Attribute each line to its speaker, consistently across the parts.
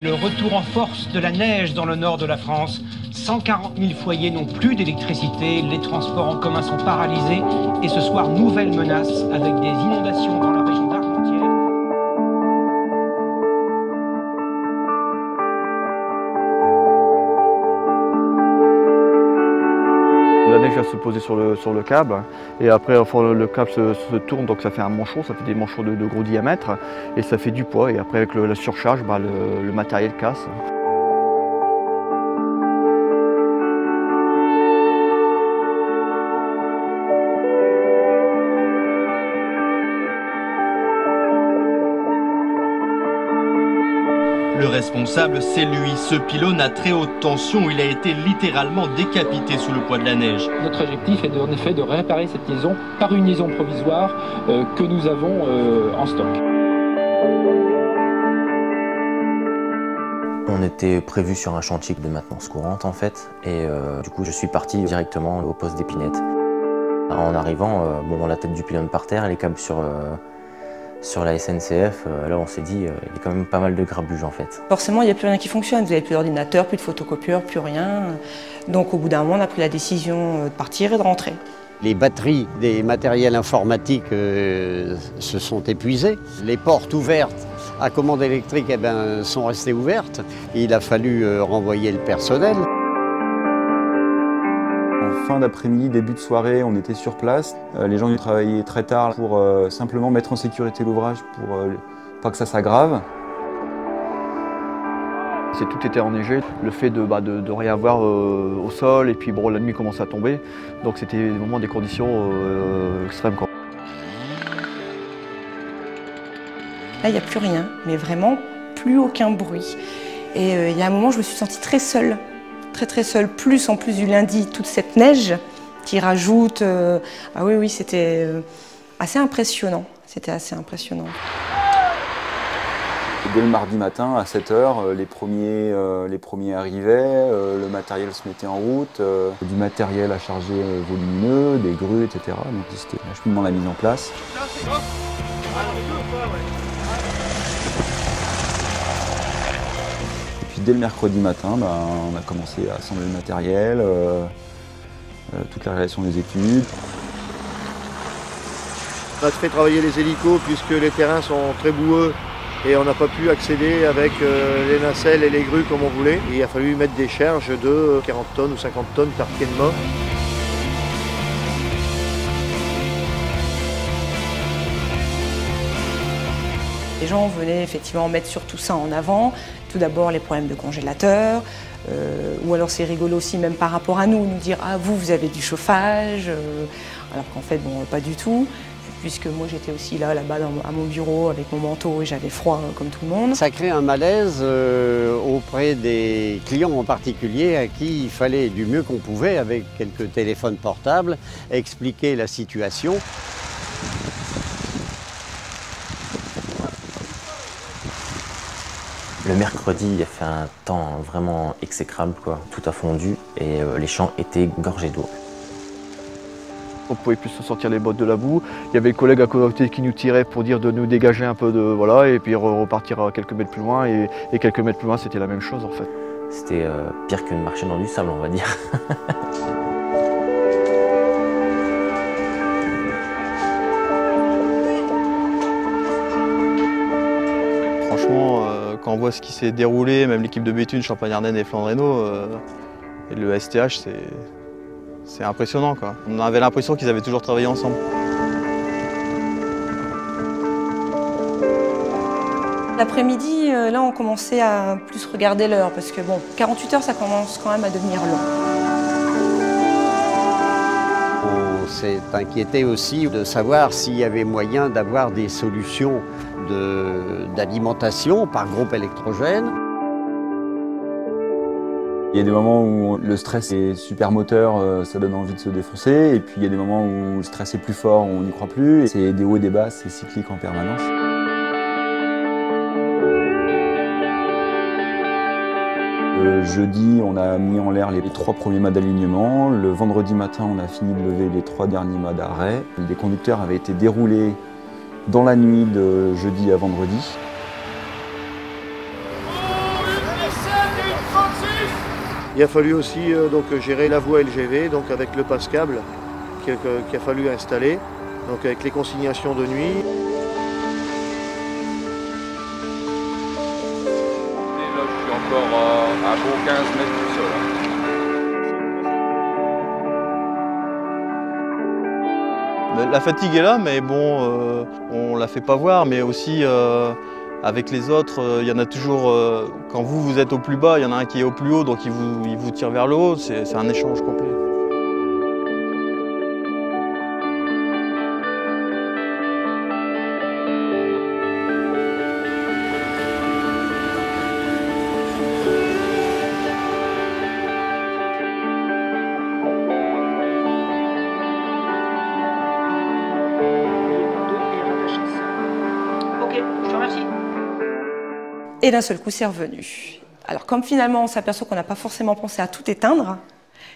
Speaker 1: Le retour en force de la neige dans le nord de la France. 140 000 foyers n'ont plus d'électricité, les transports en commun sont paralysés et ce soir, nouvelle menace avec des inondations dans la région d'Armentières.
Speaker 2: La neige vient se poser sur le câble et après enfin, le câble se tourne, donc ça fait un manchon, ça fait des manchons de gros diamètre et ça fait du poids et après avec la surcharge, le matériel casse.
Speaker 3: Le responsable, c'est lui. Ce pylône à très haute tension, il a été littéralement décapité sous le poids de la neige.
Speaker 4: Notre objectif est en effet de réparer cette liaison par une liaison provisoire que nous avons en stock.
Speaker 5: On était prévu sur un chantier de maintenance courante en fait, et du coup je suis parti directement au poste d'Épinette. En arrivant, la tête du pylône par terre, les câbles sur la SNCF, là on s'est dit, il y a quand même pas mal de grabuge en fait.
Speaker 6: Forcément, il n'y a plus rien qui fonctionne. Vous n'avez plus d'ordinateur, plus de photocopieur, plus rien. Donc au bout d'un moment, on a pris la décision de partir et de rentrer.
Speaker 7: Les batteries des matériels informatiques se sont épuisées. Les portes ouvertes à commande électrique sont restées ouvertes. Il a fallu renvoyer le personnel.
Speaker 8: En fin d'après-midi, début de soirée, on était sur place. Les gens ont travaillé très tard pour simplement mettre en sécurité l'ouvrage pour pas que ça s'aggrave.
Speaker 2: Tout était enneigé, le fait de rien voir au sol et puis la nuit commençait à tomber. Donc c'était vraiment des conditions extrêmes.
Speaker 6: Là, il n'y a plus rien, mais vraiment plus aucun bruit. Et il y a un moment, je me suis sentie très seule. Très seule, plus en plus du lundi, toute cette neige qui rajoute... Ah oui, c'était assez impressionnant. C'était assez impressionnant.
Speaker 8: Dès le mardi matin, à 7 h, les premiers arrivaient, le matériel se mettait en route, du matériel à charger volumineux, des grues, etc. Donc c'était vachement la mise en place. Dès le mercredi matin, on a commencé à assembler le matériel, toute la réalisation des études.
Speaker 9: On a fait travailler les hélicos puisque les terrains sont très boueux et on n'a pas pu accéder avec les nacelles et les grues comme on voulait. Et il a fallu mettre des charges de 40 tonnes ou 50 tonnes par pied de mât.
Speaker 6: Les gens venaient effectivement mettre surtout ça en avant. Tout d'abord les problèmes de congélateur, ou alors c'est rigolo aussi même par rapport à nous dire « Ah, vous avez du chauffage », alors qu'en fait, pas du tout, puisque moi j'étais aussi là-bas à mon bureau avec mon manteau et j'avais froid comme tout le monde.
Speaker 7: Ça crée un malaise auprès des clients en particulier à qui il fallait du mieux qu'on pouvait, avec quelques téléphones portables, expliquer la situation.
Speaker 5: Le mercredi, il a fait un temps vraiment exécrable, quoi. Tout a fondu et les champs étaient gorgés d'eau.
Speaker 2: On ne pouvait plus se sortir les bottes de la boue. Il y avait le collègue à côté qui nous tirait pour dire de nous dégager un peu et puis repartir quelques mètres plus loin. Et quelques mètres plus loin, c'était la même chose en fait.
Speaker 5: C'était pire que de marcher dans du sable, on va dire.
Speaker 10: Franchement, quand on voit ce qui s'est déroulé, même l'équipe de Béthune, Champagne-Ardenne et Flandre-Rhénault, et le STH, c'est impressionnant, quoi. On avait l'impression qu'ils avaient toujours travaillé ensemble.
Speaker 6: L'après-midi, là, on commençait à plus regarder l'heure, parce que 48 heures, ça commence quand même à devenir long.
Speaker 7: On s'est inquiété aussi de savoir s'il y avait moyen d'avoir des solutions d'alimentation par groupe électrogène.
Speaker 8: Il y a des moments où le stress est super moteur, ça donne envie de se défoncer. Et puis il y a des moments où le stress est plus fort, on n'y croit plus. C'est des hauts et des bas, c'est cyclique en permanence. Le jeudi, on a mis en l'air les 3 premiers mâts d'alignement. Le vendredi matin, on a fini de lever les 3 derniers mâts d'arrêt. Les conducteurs avaient été déroulés dans la nuit de jeudi à vendredi.
Speaker 9: Il a fallu aussi donc, gérer la voie LGV, donc avec le passe-câble qu'il a fallu installer, donc avec les consignations de nuit.
Speaker 11: Et là, je suis encore à bon 15 mètres du sol.
Speaker 10: La fatigue est là, mais bon, on la fait pas voir, mais aussi avec les autres, il y en a toujours, quand vous êtes au plus bas, il y en a un qui est au plus haut, donc il vous tire vers le haut, c'est un échange complet.
Speaker 6: Et d'un seul coup, c'est revenu. Alors, comme finalement, on s'aperçoit qu'on n'a pas forcément pensé à tout éteindre,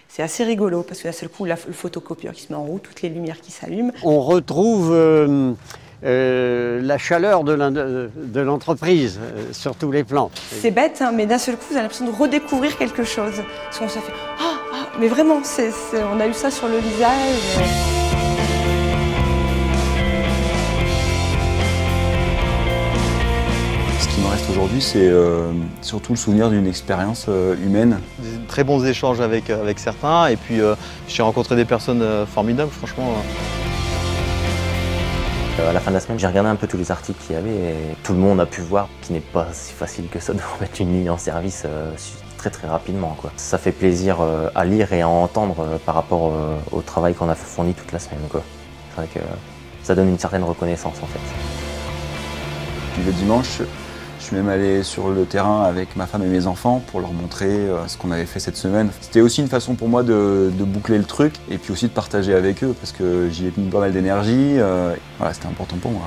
Speaker 6: c'est assez rigolo, parce que d'un seul coup, le photocopieur qui se met en route, toutes les lumières qui s'allument.
Speaker 7: On retrouve la chaleur de l'entreprise sur tous les plans.
Speaker 6: C'est bête, hein, mais d'un seul coup, vous avez l'impression de redécouvrir quelque chose. Parce qu'on s'est fait « Ah, mais vraiment, on a eu ça sur le visage. »
Speaker 8: Ce qui me reste aujourd'hui, c'est surtout le souvenir d'une expérience humaine.
Speaker 10: Des très bons échanges avec certains, et puis j'ai rencontré des personnes formidables, franchement.
Speaker 5: À la fin de la semaine, j'ai regardé un peu tous les articles qu'il y avait, et tout le monde a pu voir qu'il n'est pas si facile que ça de remettre une ligne en service très rapidement, quoi. Ça fait plaisir à lire et à entendre par rapport au travail qu'on a fourni toute la semaine, quoi. C'est vrai que ça donne une certaine reconnaissance, en fait.
Speaker 8: Puis le dimanche, je suis même allé sur le terrain avec ma femme et mes enfants pour leur montrer ce qu'on avait fait cette semaine. C'était aussi une façon pour moi de boucler le truc et puis aussi de partager avec eux parce que j'y ai mis pas mal d'énergie. Voilà, c'était important pour moi.